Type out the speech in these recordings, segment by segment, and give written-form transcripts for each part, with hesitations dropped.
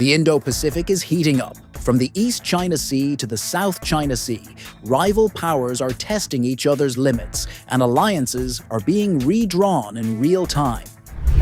The Indo-Pacific is heating up. From the East China Sea to the South China Sea, rival powers are testing each other's limits, and alliances are being redrawn in real time.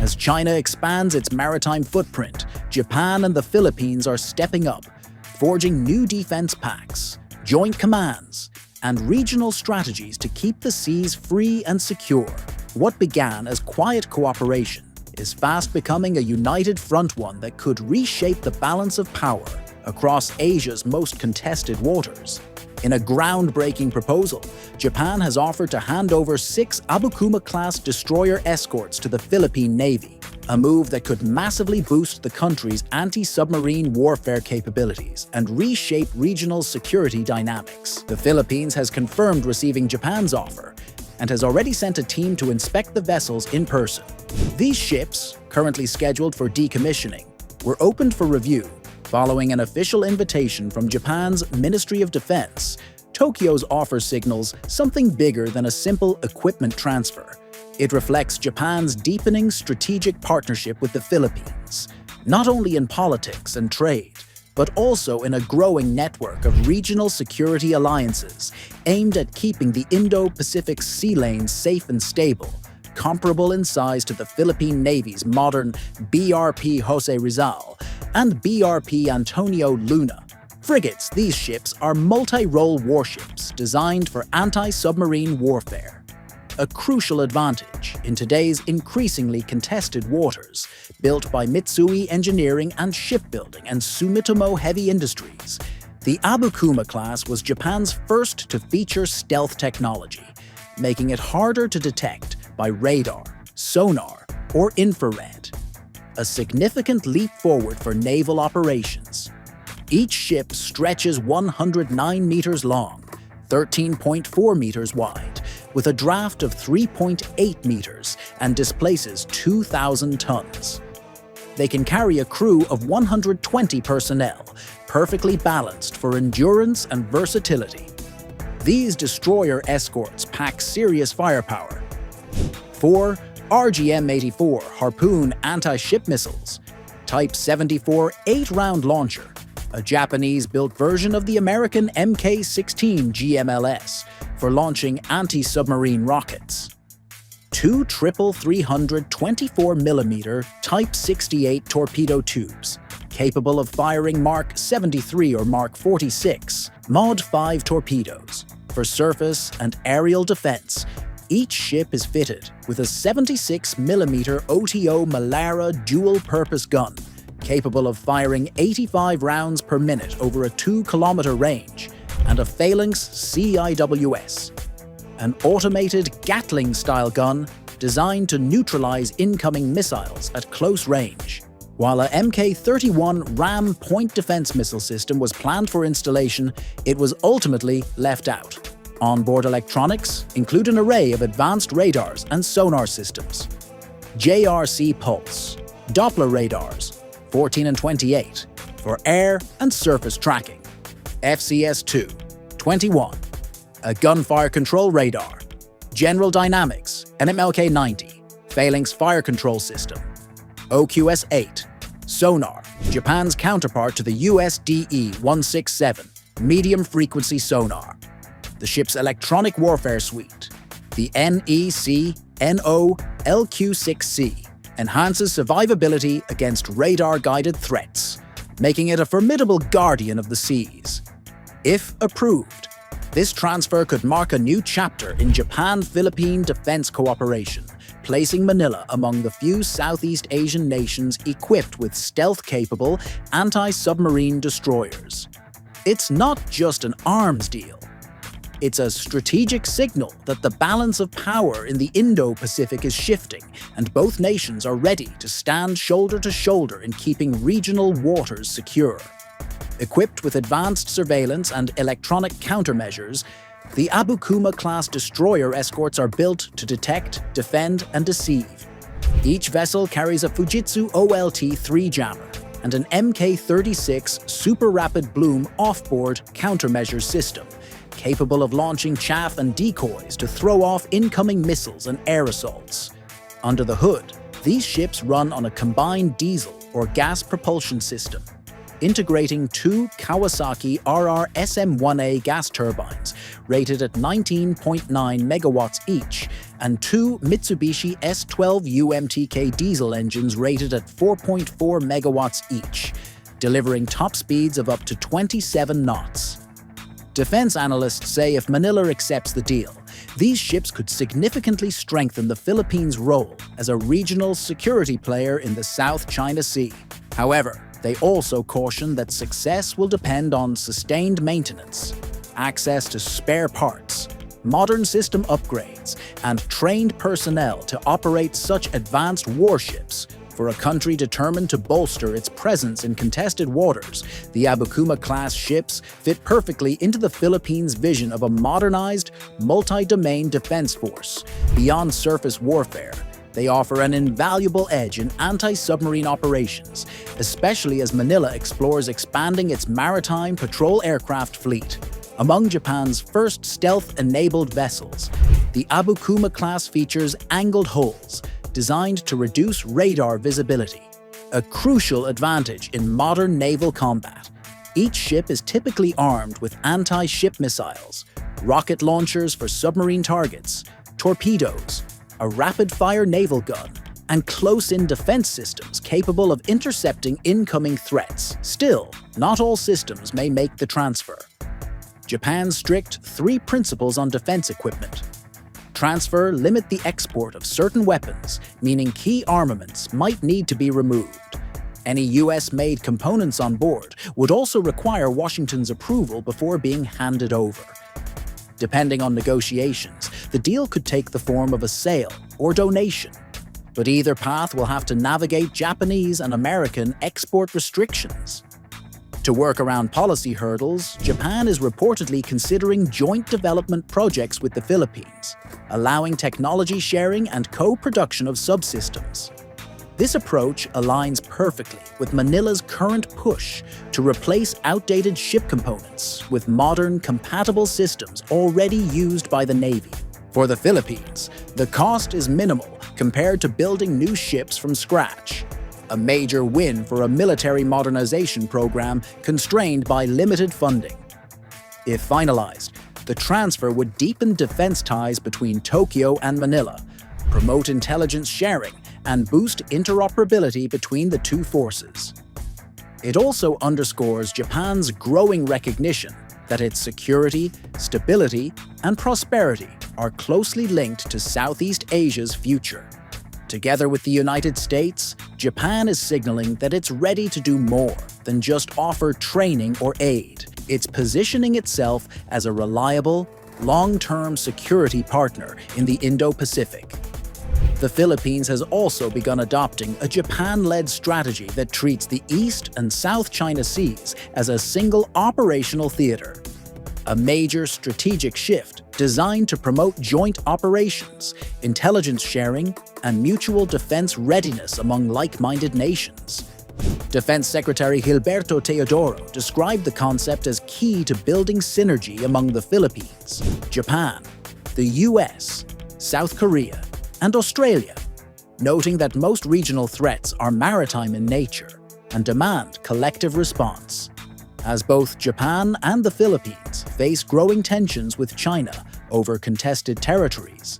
As China expands its maritime footprint, Japan and the Philippines are stepping up, forging new defense pacts, joint commands, and regional strategies to keep the seas free and secure. What began as quiet cooperation is fast becoming a united front, one that could reshape the balance of power across Asia's most contested waters. In a groundbreaking proposal, Japan has offered to hand over 6 Abukuma-class destroyer escorts to the Philippine Navy, a move that could massively boost the country's anti-submarine warfare capabilities and reshape regional security dynamics. The Philippines has confirmed receiving Japan's offer and has already sent a team to inspect the vessels in person. These ships, currently scheduled for decommissioning, were opened for review following an official invitation from Japan's Ministry of Defense. Tokyo's offer signals something bigger than a simple equipment transfer. It reflects Japan's deepening strategic partnership with the Philippines, not only in politics and trade, but also in a growing network of regional security alliances aimed at keeping the Indo-Pacific sea lanes safe and stable, comparable in size to the Philippine Navy's modern BRP Jose Rizal and BRP Antonio Luna. Frigates, these ships are multi-role warships designed for anti-submarine warfare, a crucial advantage in today's increasingly contested waters, built by Mitsui Engineering and Shipbuilding and Sumitomo Heavy Industries. The Abukuma-class was Japan's first to feature stealth technology, making it harder to detect by radar, sonar, or infrared. A significant leap forward for naval operations. Each ship stretches 109 meters long, 13.4 meters wide, with a draft of 3.8 meters and displaces 2,000 tons. They can carry a crew of 120 personnel, perfectly balanced for endurance and versatility. These destroyer escorts pack serious firepower. 4 RGM-84 Harpoon anti-ship missiles, Type 74 8-round launcher, a Japanese-built version of the American Mk-16 GMLS for launching anti-submarine rockets. 2 300 24mm Type 68 torpedo tubes, capable of firing Mark 73 or Mark 46 Mod 5 torpedoes for surface and aerial defense. Each ship is fitted with a 76mm OTO Melara dual-purpose gun, capable of firing 85 rounds per minute over a 2-kilometer range, and a Phalanx CIWS, an automated Gatling-style gun designed to neutralize incoming missiles at close range. While a Mk-31 RAM point defense missile system was planned for installation, it was ultimately left out. Onboard electronics include an array of advanced radars and sonar systems. JRC Pulse, Doppler radars, 14 and 28, for air and surface tracking. FCS-2, 21, a gunfire control radar. General Dynamics, NMLK-90, Phalanx fire control system. OQS-8, sonar, Japan's counterpart to the US DE-167, medium-frequency sonar. The ship's electronic warfare suite, the NEC-NO-LQ-6C, enhances survivability against radar-guided threats, making it a formidable guardian of the seas. If approved, this transfer could mark a new chapter in Japan-Philippine defense cooperation, placing Manila among the few Southeast Asian nations equipped with stealth-capable anti-submarine destroyers. It's not just an arms deal. It's a strategic signal that the balance of power in the Indo-Pacific is shifting, and both nations are ready to stand shoulder to shoulder in keeping regional waters secure. Equipped with advanced surveillance and electronic countermeasures, the Abukuma-class destroyer escorts are built to detect, defend, and deceive. Each vessel carries a Fujitsu OLT-3 jammer and an Mk-36 Super Rapid Bloom offboard countermeasures system, capable of launching chaff and decoys to throw off incoming missiles and air assaults. Under the hood, these ships run on a combined diesel or gas propulsion system, integrating two Kawasaki RR-SM-1A gas turbines rated at 19.9 megawatts each and two Mitsubishi S12 UMTK diesel engines rated at 4.4 megawatts each, delivering top speeds of up to 27 knots. Defense analysts say if Manila accepts the deal, these ships could significantly strengthen the Philippines' role as a regional security player in the South China Sea. However, they also caution that success will depend on sustained maintenance, access to spare parts, modern system upgrades, and trained personnel to operate such advanced warships. For a country determined to bolster its presence in contested waters, the Abukuma-class ships fit perfectly into the Philippines' vision of a modernized, multi-domain defense force. Beyond surface warfare, they offer an invaluable edge in anti-submarine operations, especially as Manila explores expanding its maritime patrol aircraft fleet. Among Japan's first stealth-enabled vessels, the Abukuma-class features angled hulls, designed to reduce radar visibility, a crucial advantage in modern naval combat. Each ship is typically armed with anti-ship missiles, rocket launchers for submarine targets, torpedoes, a rapid-fire naval gun, and close-in defense systems capable of intercepting incoming threats. Still, not all systems may make the transfer. Japan's strict three principles on defense equipment. Transfer limit the export of certain weapons, meaning key armaments might need to be removed. Any US-made components on board would also require Washington's approval before being handed over. Depending on negotiations, the deal could take the form of a sale or donation, but either path will have to navigate Japanese and American export restrictions. To work around policy hurdles, Japan is reportedly considering joint development projects with the Philippines, allowing technology sharing and co-production of subsystems. This approach aligns perfectly with Manila's current push to replace outdated ship components with modern, compatible systems already used by the Navy. For the Philippines, the cost is minimal compared to building new ships from scratch, a major win for a military modernization program constrained by limited funding. If finalized, the transfer would deepen defense ties between Tokyo and Manila, promote intelligence sharing, and boost interoperability between the two forces. It also underscores Japan's growing recognition that its security, stability, and prosperity are closely linked to Southeast Asia's future. Together with the United States, Japan is signaling that it's ready to do more than just offer training or aid. It's positioning itself as a reliable, long-term security partner in the Indo-Pacific. The Philippines has also begun adopting a Japan-led strategy that treats the East and South China Seas as a single operational theater, a major strategic shift designed to promote joint operations, intelligence sharing, and mutual defense readiness among like-minded nations. Defense Secretary Gilberto Teodoro described the concept as key to building synergy among the Philippines, Japan, the US, South Korea, and Australia, noting that most regional threats are maritime in nature and demand collective response. As both Japan and the Philippines face growing tensions with China over contested territories,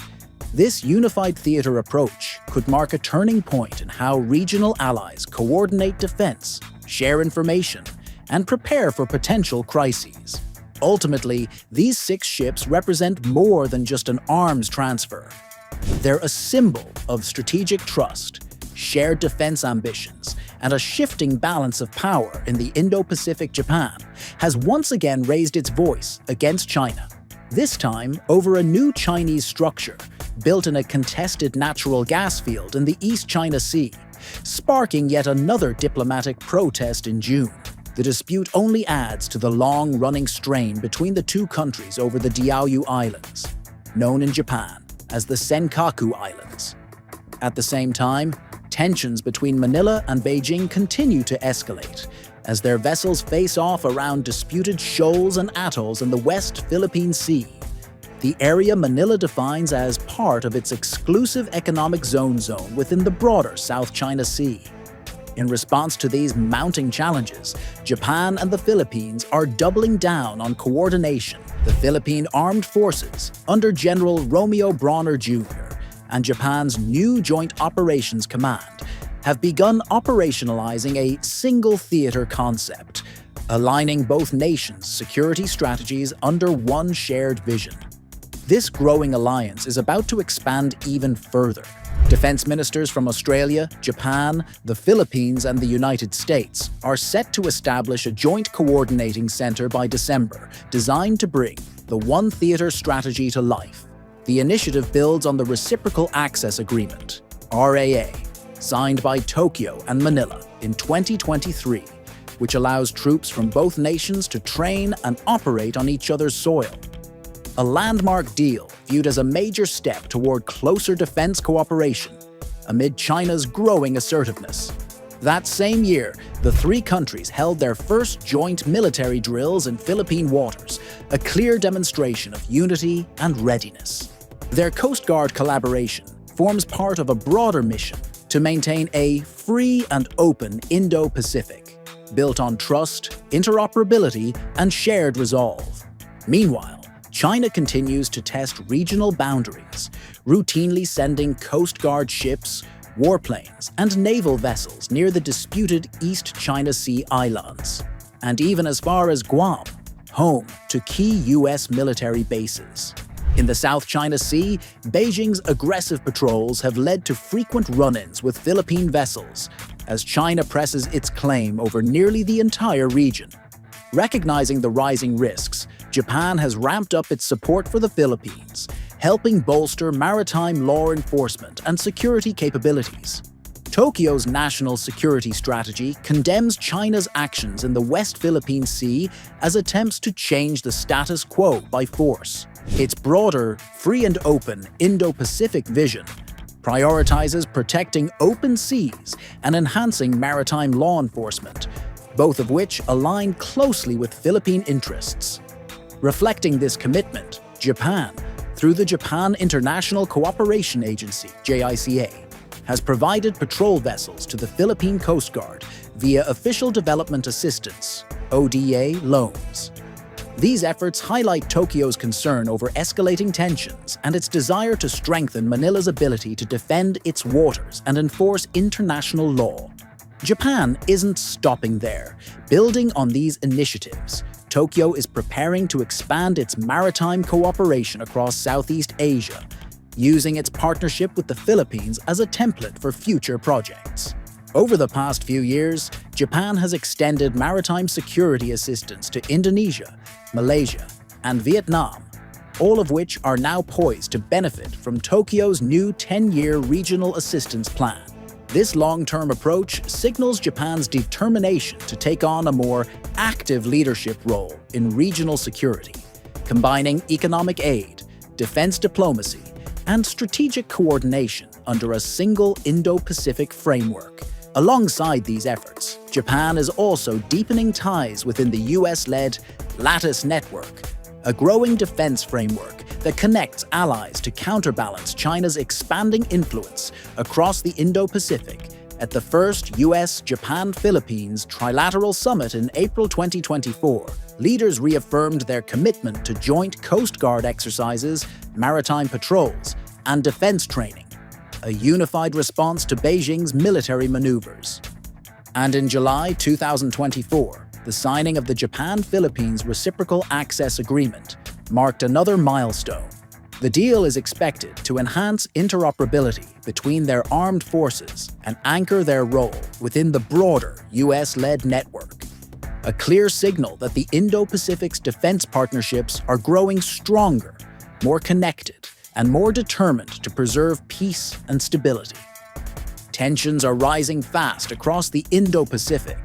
this unified theater approach could mark a turning point in how regional allies coordinate defense, share information, and prepare for potential crises. Ultimately, these 6 ships represent more than just an arms transfer. They're a symbol of strategic trust, shared defense ambitions, and a shifting balance of power in the Indo-Pacific. Japan has once again raised its voice against China, this time over a new Chinese structure built in a contested natural gas field in the East China Sea, sparking yet another diplomatic protest in June. The dispute only adds to the long-running strain between the two countries over the Diaoyu Islands, known in Japan as the Senkaku Islands. At the same time, tensions between Manila and Beijing continue to escalate as their vessels face off around disputed shoals and atolls in the West Philippine Sea, the area Manila defines as part of its exclusive economic zone within the broader South China Sea. In response to these mounting challenges, Japan and the Philippines are doubling down on coordination. The Philippine Armed Forces, under General Romeo Bronner Jr., and Japan's new Joint Operations Command have begun operationalizing a single theater concept, aligning both nations' security strategies under one shared vision. This growing alliance is about to expand even further. Defense ministers from Australia, Japan, the Philippines, and the United States are set to establish a joint coordinating center by December, designed to bring the One Theater strategy to life. The initiative builds on the Reciprocal Access Agreement, RAA, signed by Tokyo and Manila in 2023, which allows troops from both nations to train and operate on each other's soil. A landmark deal viewed as a major step toward closer defense cooperation amid China's growing assertiveness. That same year, the three countries held their first joint military drills in Philippine waters, a clear demonstration of unity and readiness. Their Coast Guard collaboration forms part of a broader mission to maintain a free and open Indo-Pacific, built on trust, interoperability, and shared resolve. Meanwhile, China continues to test regional boundaries, routinely sending Coast Guard ships, warplanes, and naval vessels near the disputed East China Sea islands, and even as far as Guam, home to key U.S. military bases. In the South China Sea, Beijing's aggressive patrols have led to frequent run-ins with Philippine vessels, as China presses its claim over nearly the entire region. Recognizing the rising risks, Japan has ramped up its support for the Philippines, helping bolster maritime law enforcement and security capabilities. Tokyo's national security strategy condemns China's actions in the West Philippine Sea as attempts to change the status quo by force. Its broader, free and open Indo-Pacific vision prioritizes protecting open seas and enhancing maritime law enforcement, both of which align closely with Philippine interests. Reflecting this commitment, Japan, through the Japan International Cooperation Agency (JICA), has provided patrol vessels to the Philippine Coast Guard via Official Development Assistance (ODA) loans. These efforts highlight Tokyo's concern over escalating tensions and its desire to strengthen Manila's ability to defend its waters and enforce international law. Japan isn't stopping there. Building on these initiatives, Tokyo is preparing to expand its maritime cooperation across Southeast Asia, using its partnership with the Philippines as a template for future projects. Over the past few years, Japan has extended maritime security assistance to Indonesia, Malaysia, and Vietnam, all of which are now poised to benefit from Tokyo's new 10-year regional assistance plan. This long-term approach signals Japan's determination to take on a more active leadership role in regional security, combining economic aid, defense diplomacy, and strategic coordination under a single Indo-Pacific framework. Alongside these efforts, Japan is also deepening ties within the US-led Lattice Network, a growing defense framework that connects allies to counterbalance China's expanding influence across the Indo-Pacific. At the first US-Japan-Philippines Trilateral Summit in April 2024, leaders reaffirmed their commitment to joint Coast Guard exercises, maritime patrols, and defense training, a unified response to Beijing's military maneuvers. And in July 2024, the signing of the Japan-Philippines Reciprocal Access Agreement marked another milestone. The deal is expected to enhance interoperability between their armed forces and anchor their role within the broader US-led network, a clear signal that the Indo-Pacific's defense partnerships are growing stronger, more connected, and more determined to preserve peace and stability. Tensions are rising fast across the Indo-Pacific.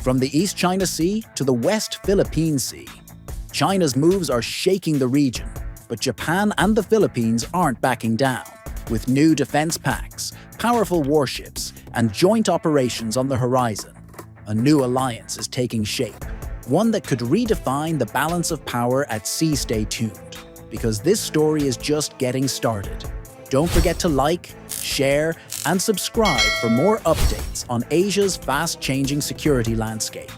From the East China Sea to the West Philippine Sea, China's moves are shaking the region, but Japan and the Philippines aren't backing down. With new defense pacts, powerful warships, and joint operations on the horizon, a new alliance is taking shape, one that could redefine the balance of power at sea. Stay tuned, because this story is just getting started. Don't forget to like, share, and subscribe for more updates on Asia's fast-changing security landscape.